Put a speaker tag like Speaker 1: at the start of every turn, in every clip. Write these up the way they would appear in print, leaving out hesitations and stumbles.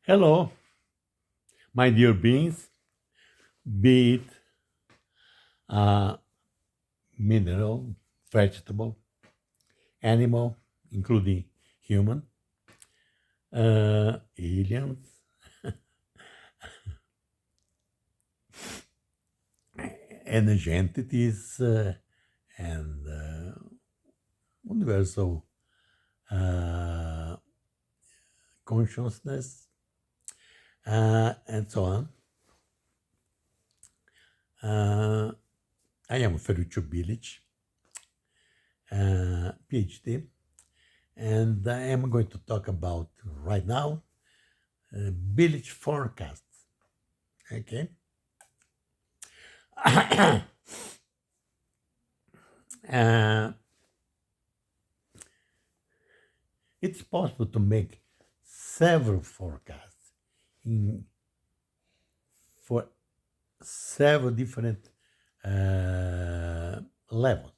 Speaker 1: Hello, my dear beings, be it uh, mineral, vegetable, animal, including human, aliens, energy entities, and universal uh, consciousness, and so on. Uh, I am Ferruccio Bilich, PhD, and I am going to talk about right now Bilich forecasts. Okay. uh, it's possible to make several forecasts in for several different levels: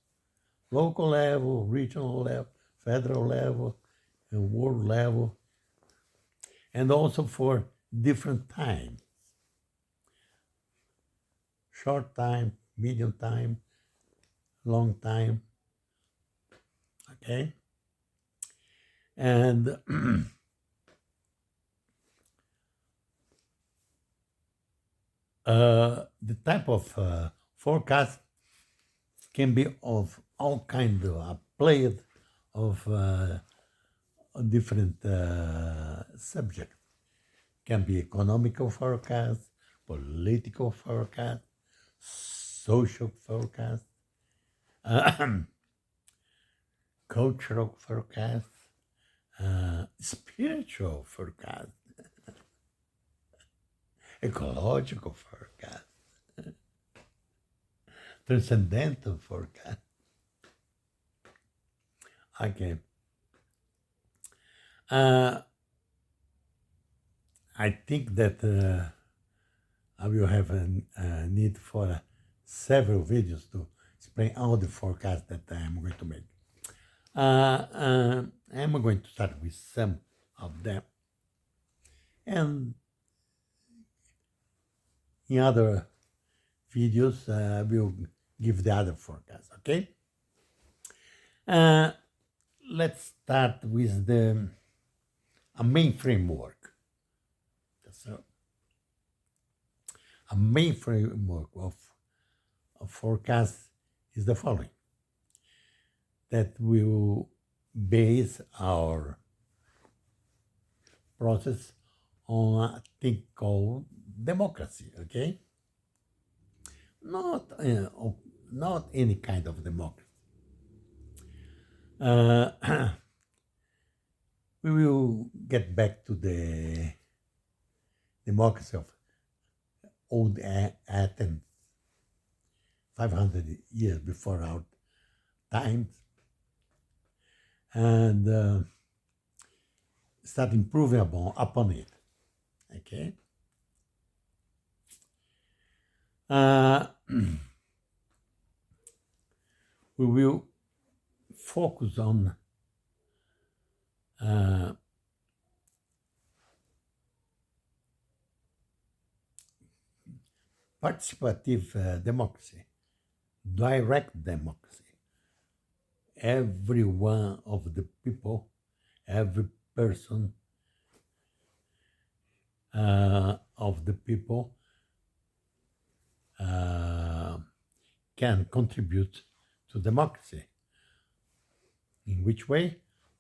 Speaker 1: local level, regional level, federal level, and world level, and also for different time: short time, medium time, long time. Okay, and the type of forecast can be of all kinds of played of different subjects. Can be economical forecast, political forecast, social forecast, cultural forecast, spiritual forecast, ecological forecast, transcendental forecast. Okay. Uh, I think that I will have a need for several videos to explain all the forecasts that I am going to make. I'm going to start with some of them, and in other videos, I will give the other forecast. Okay. Uh, let's start with the a main framework. So, a main framework of forecast is the following: that will base our process on a thing called democracy. Okay, not not any kind of democracy. Uh, we will get back to the democracy of old Athens, 500 years before our times, and start improving upon it. Okay. Uh, we will focus on uh, participative democracy, direct democracy. Every one of the people, every person of the people can contribute to democracy. In which way?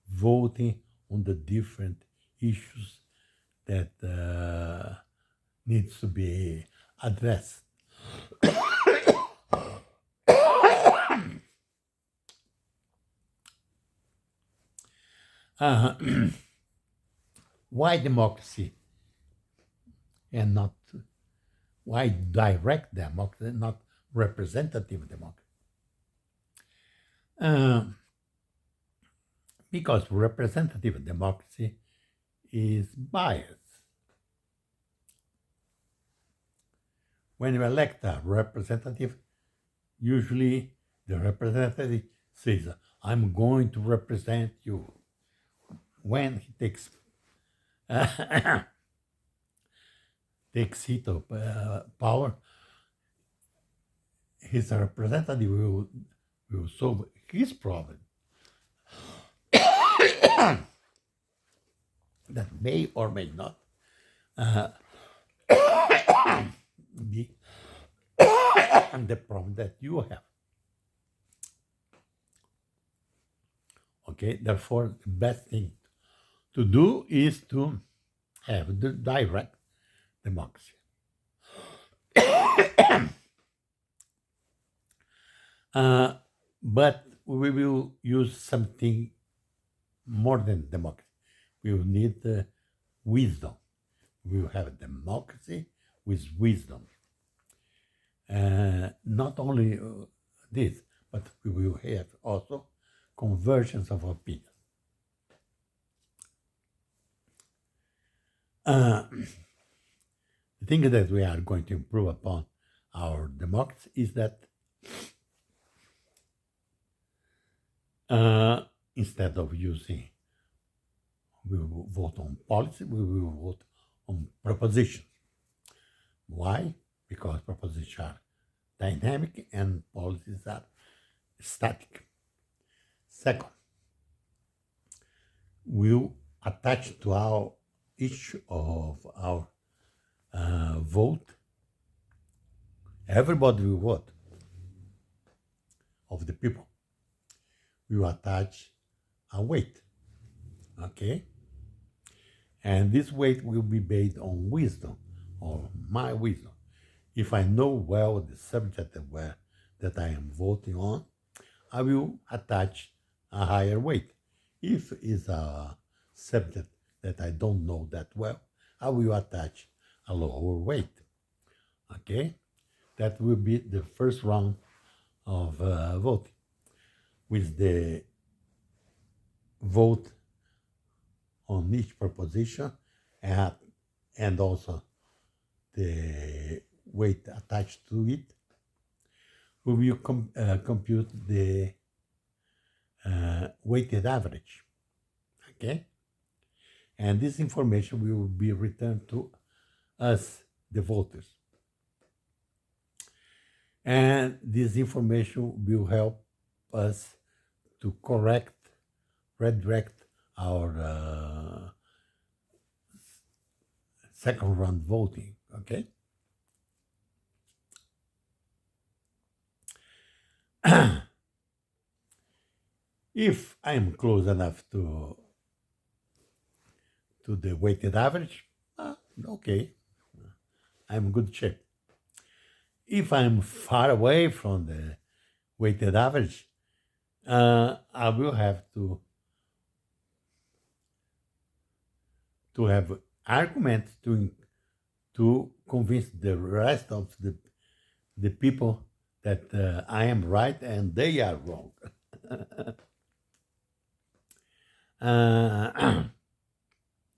Speaker 1: Voting on the different issues that needs to be addressed. Uh, why democracy and not why direct democracy, not representative democracy? Uh, because representative democracy is biased. When you elect a representative, usually the representative says, I'm going to represent you. When he takes takes seat of power, his representative will solve his problem that may or may not be the problem that you have. Okay, therefore, the best thing to do is to have the direct democracy. But we will use something more than democracy. We will need wisdom. We will have democracy with wisdom. Not only this, but we will have also convergence of opinions. The thing that we are going to improve upon our democracy is that instead of using, we will vote on policy, we will vote on propositions. Why? Because propositions are dynamic and policies are static. Second, we'll attach to each of our vote, everybody will vote of the people. We will attach a weight, okay? And this weight will be based on wisdom, or my wisdom. If I know well the subject that I am voting on, I will attach a higher weight. If it's a subject that I don't know that well, I will attach a lower weight. Okay? That will be the first round of voting. With the vote on each proposition and also the weight attached to it, we will compute the weighted average. Okay? And this information will be returned to us, the voters. And this information will help us to redirect our second round voting, okay? If I am close enough to the weighted average, okay, I'm in good shape. If I'm far away from the weighted average, I will have to have arguments to convince the rest of the people that I am right and they are wrong.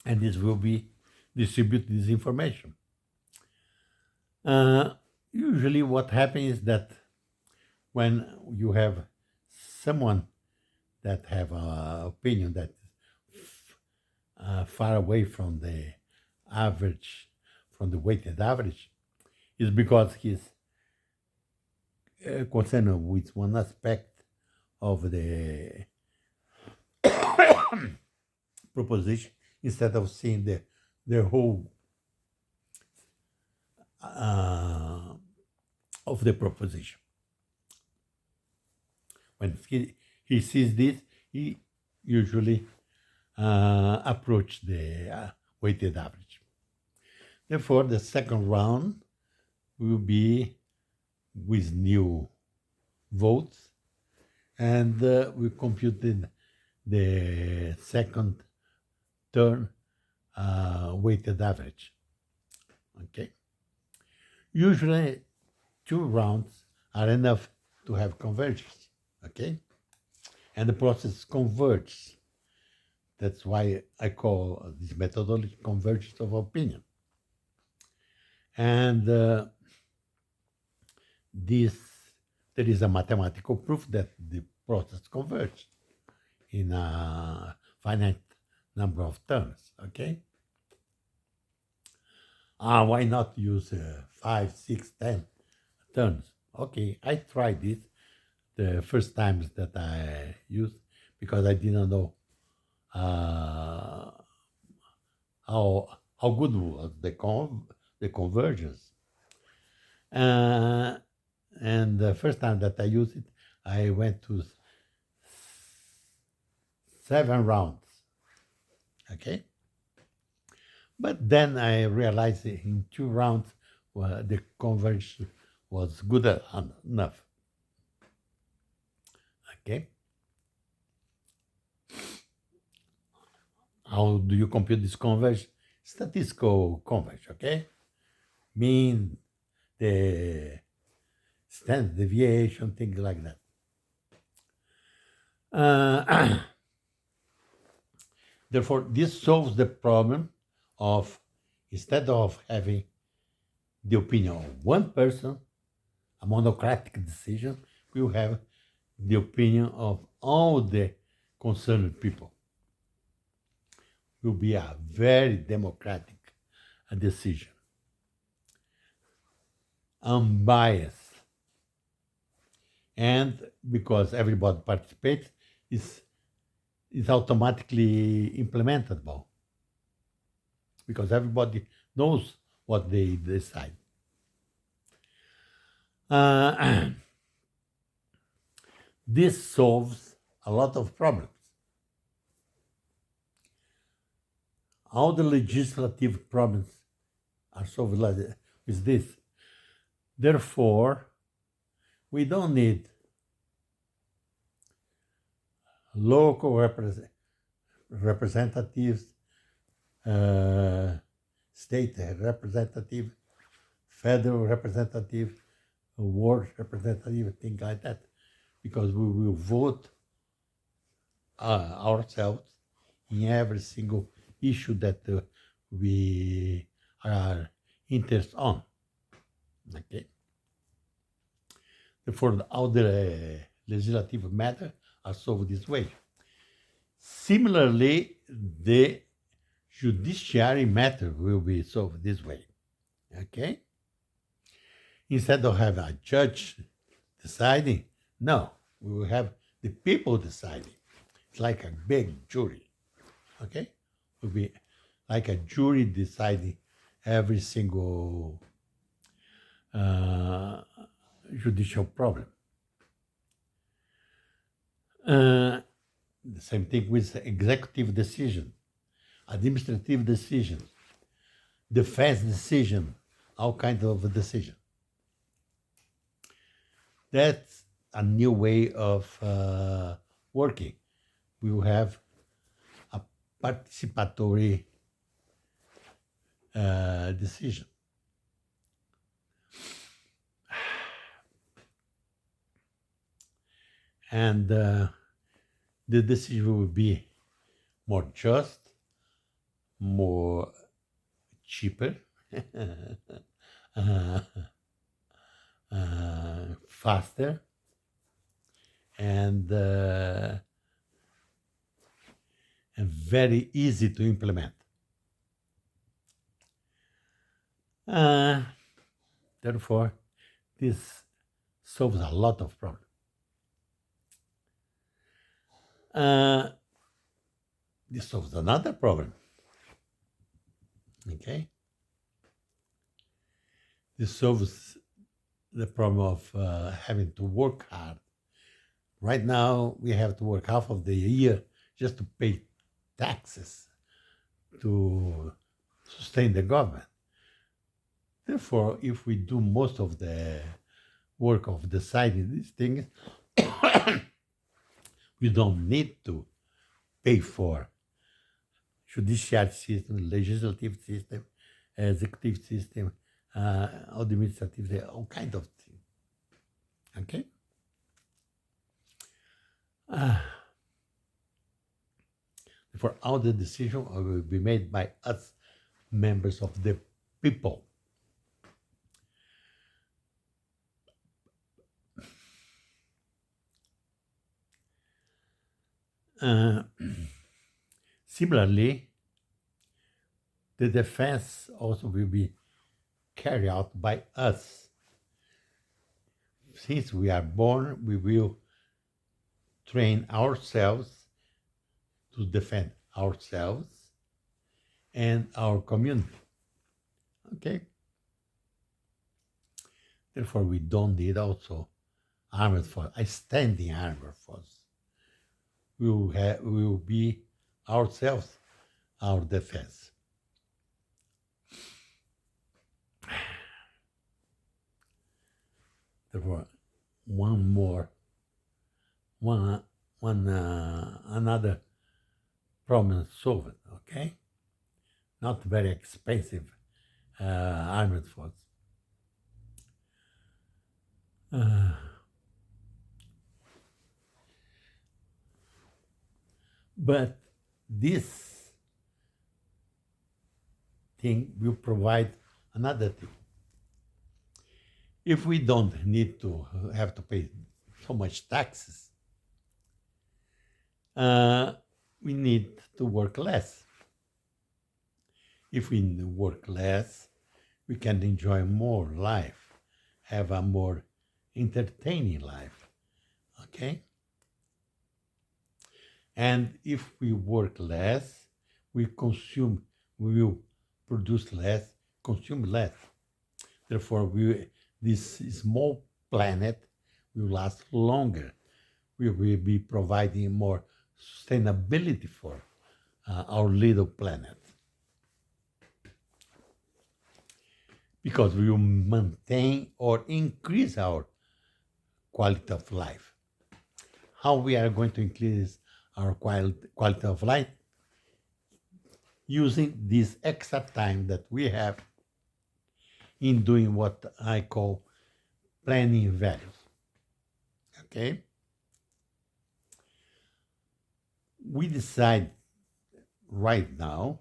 Speaker 1: And this will be distribute this information. Usually what happens is that when you have someone that have an opinion that is far away from the average, from the weighted average, is because he's concerned with one aspect of the proposition instead of seeing the whole of the proposition. When he sees this, he usually approach the weighted average. Therefore, the second round will be with new votes, and we computed the second turn weighted average. Okay. Usually, 2 rounds are enough to have convergence. Okay, and the process converges. That's why I call this methodology convergence of opinion. And there is a mathematical proof that the process converges in a finite number of terms. Okay. Why not use 5, 6, 10 turns? Okay, I tried it the first times that I used because I didn't know uh, how good was the convergence. Uh, and the first time that I used it, I went to 7 rounds. Okay, but then I realized in 2 rounds the convergence was good enough. Okay, how do you compute this convergence? Statistical convergence. Okay, mean the standard deviation, things like that. Uh, Therefore, this solves the problem of instead of having the opinion of one person, a monocratic decision, we will have the opinion of all the concerned people. Will be a very democratic decision, unbiased, and because everybody participates, is automatically implementable because everybody knows what they decide. Uh, this solves a lot of problems. All the legislative problems are solved with this. Therefore, we don't need local representatives, uh, state representative, federal representative, world representative, things like that, because we will vote ourselves in every single issue that we are interested on. Okay. Therefore, all the legislative matter are solved this way. Similarly, the judiciary matter will be solved this way. Okay? Instead of having a judge deciding, no, we will have the people deciding. It's like a big jury. Okay? It will be like a jury deciding every single uh, judicial problem. The same thing with executive decision, administrative decisions, defense decision, all kinds of decision. That's a new way of working. We will have a participatory decision. And the decision will be more just, more cheaper, uh, faster, and very easy to implement. Uh, Therefore, this solves a lot of problems. Uh, this solves another problem. Okay? This solves the problem of having to work hard. Right now, we have to work half of the year just to pay taxes to sustain the government. Therefore, if we do most of the work of deciding these things, we don't need to pay for judicial system, legislative system, executive system, administrative system, all kinds of things. Okay? For all the decision will be made by us, members of the people. Uh, Similarly, the defense also will be carried out by us. Since we are born, we will train ourselves to defend ourselves and our community. Okay? Therefore, we don't need also armed force, a standing armed force. We will be ourselves our defense. Therefore, one more, another problem solved. Okay, not very expensive armed force. Uh, but this thing will provide another thing. If we don't need to have to pay so much taxes, uh, we need to work less. If we work less, we can enjoy more life, have a more entertaining life. Okay? And if we work less, we will produce less, consume less. Therefore, this small planet will last longer. We will be providing more sustainability for our little planet. Because we will maintain or increase our quality of life. How we are going to increase our quality of life? Using this extra time that we have in doing what I call planning values. Okay? We decide right now,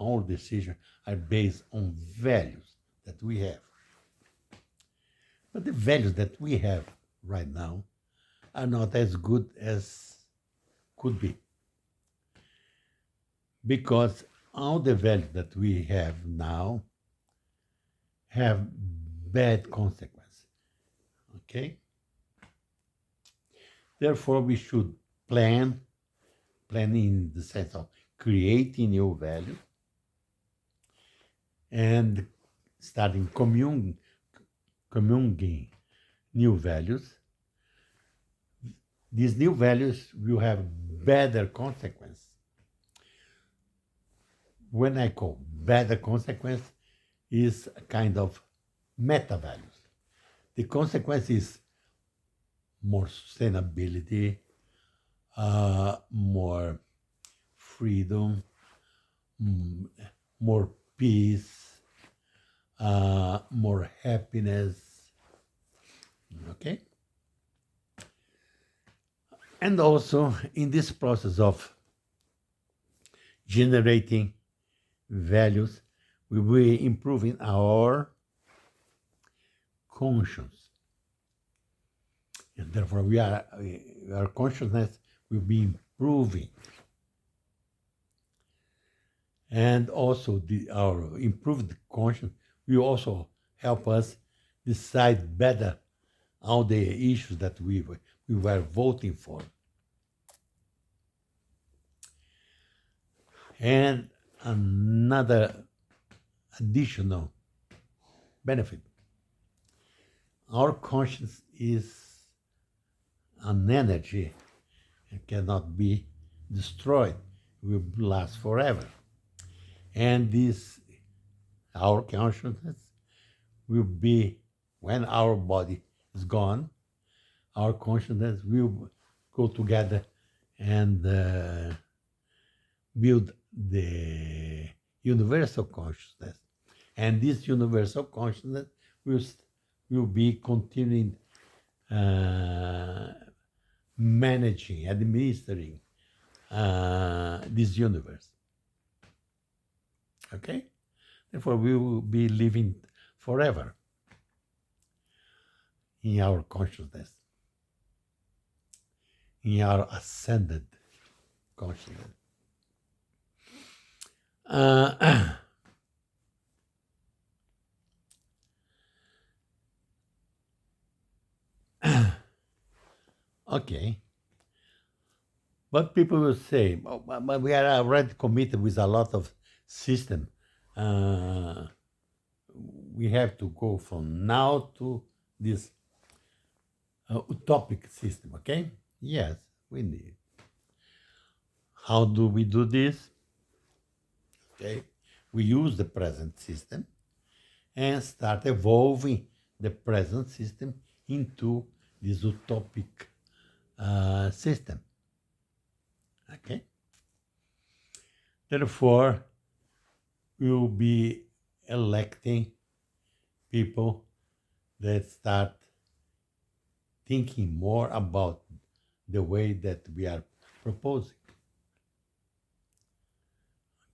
Speaker 1: our decisions are based on values that we have. But the values that we have right now are not as good as could be. Because all the values that we have now have bad consequences. Okay? Therefore, we should plan in the sense of creating new values and starting communing new values. These new values will have better consequences. When I call better consequence is a kind of meta values. The consequence is more sustainability, more freedom, more peace, more happiness. Okay? And also in this process of generating values, we will be improving our conscience. And therefore, our consciousness will be improving. And also, our improved conscience will also help us decide better all the issues that we were voting for. And another additional benefit, our conscience is an energy and cannot be destroyed, it will last forever. And our consciousness will be, when our body is gone, our consciousness will go together and build the universal consciousness. And this universal consciousness will be continuing managing, administering this universe. Okay? Therefore, we will be living forever in our consciousness, in our ascended consciousness. Okay. But people will say, oh, but we are already committed with a lot of system. Uh, we have to go from now to this utopic system, okay? Yes, we need. How do we do this? Okay, we use the present system and start evolving the present system into this utopic system. Okay, therefore, we will be electing people that start thinking more about the way that we are proposing.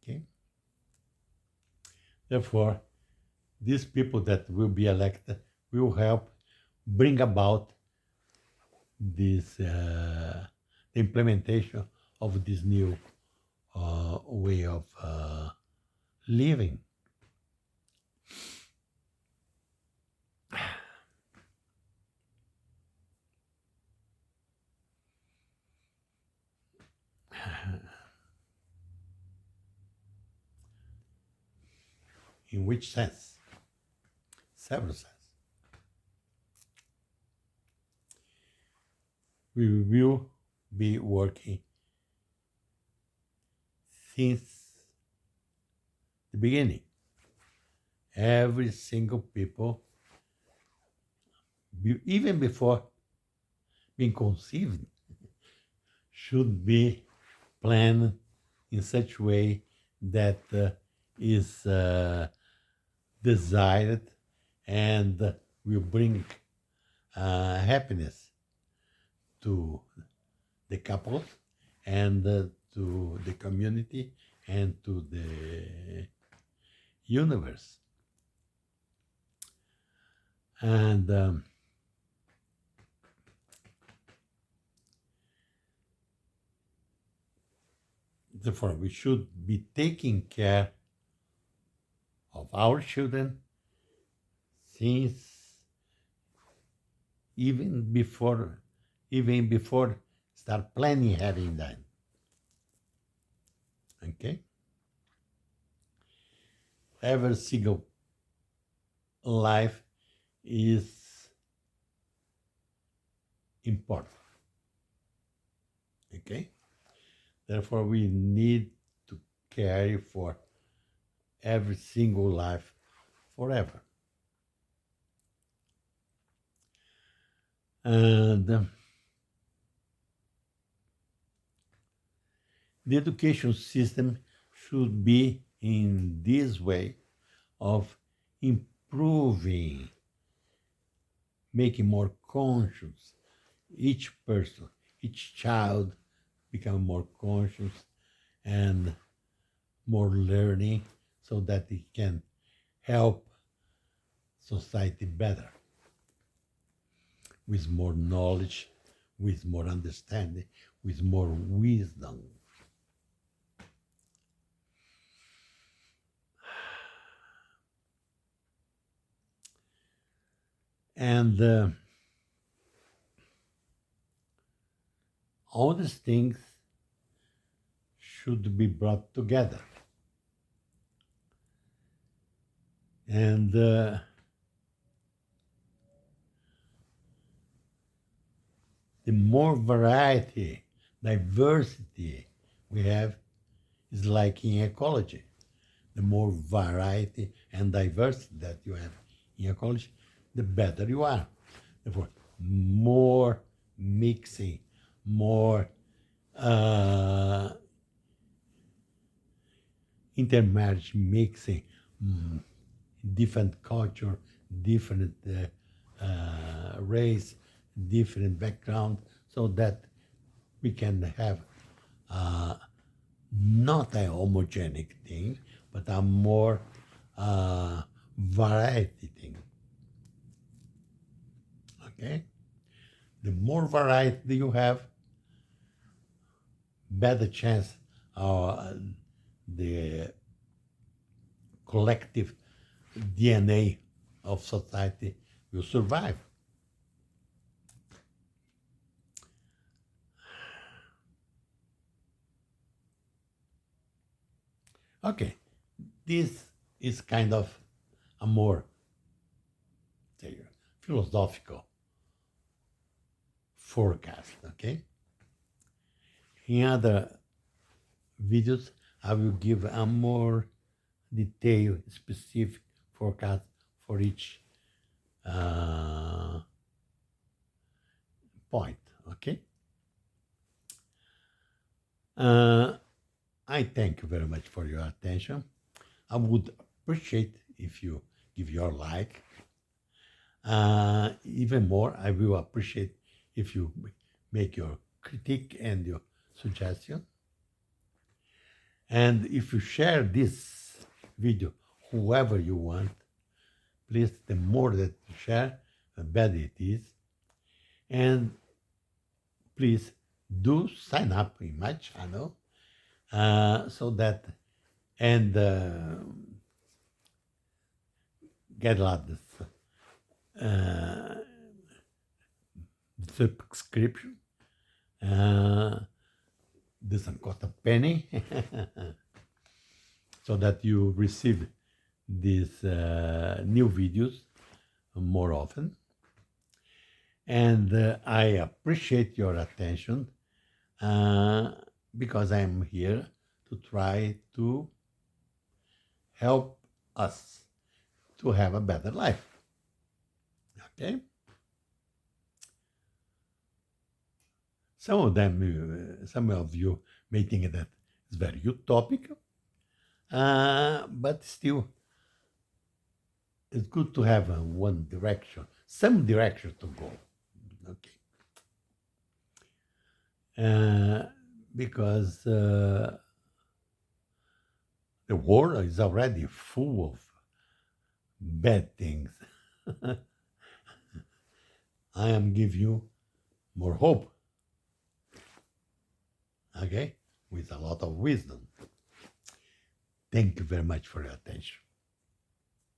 Speaker 1: Okay, therefore, these people that will be elected will help bring about this the implementation of this new way of living. In which sense? Several sense. We will be working since the beginning. Every single people, even before being conceived, should be planned in such way that is desired and will bring happiness to the couples and to the community and to the universe. And therefore, we should be taking care of our children since even before even before start planning having them. Okay? Every single life is important. Okay? Therefore, we need to care for every single life forever. And the education system should be in this way of improving, making more conscious each person, each child become more conscious and more learning so that it can help society better with more knowledge, with more understanding, with more wisdom. And all these things should be brought together. And the more variety, diversity we have is like in ecology. The more variety and diversity that you have in ecology, the better you are. Therefore, more mixing, more uh, intermarriage mixing, mm, different culture, different race, different background, so that we can have uh, not a homogenic thing, but a more variety thing. Okay? The more variety you have, better chance the collective DNA of society will survive. Okay, this is kind of a more, say, philosophical forecast. Okay, in other videos, I will give a more detailed, specific forecast for each point. Okay. Uh, I thank you very much for your attention. I would appreciate if you give your like. Even more, I will appreciate if you make your critique and your suggestion. And if you share this video, whoever you want, please, the more that you share, the better it is. And please do sign up in my channel so that, and get a lot of subscription. Doesn't cost a penny, so that you receive these new videos more often. And I appreciate your attention because I'm here to try to help us to have a better life. Okay? Some of you may think that it's very utopic, but still, it's good to have one direction, some direction to go. Okay, because the world is already full of bad things. I am giving you more hope. Okay, with a lot of wisdom. Thank you very much for your attention.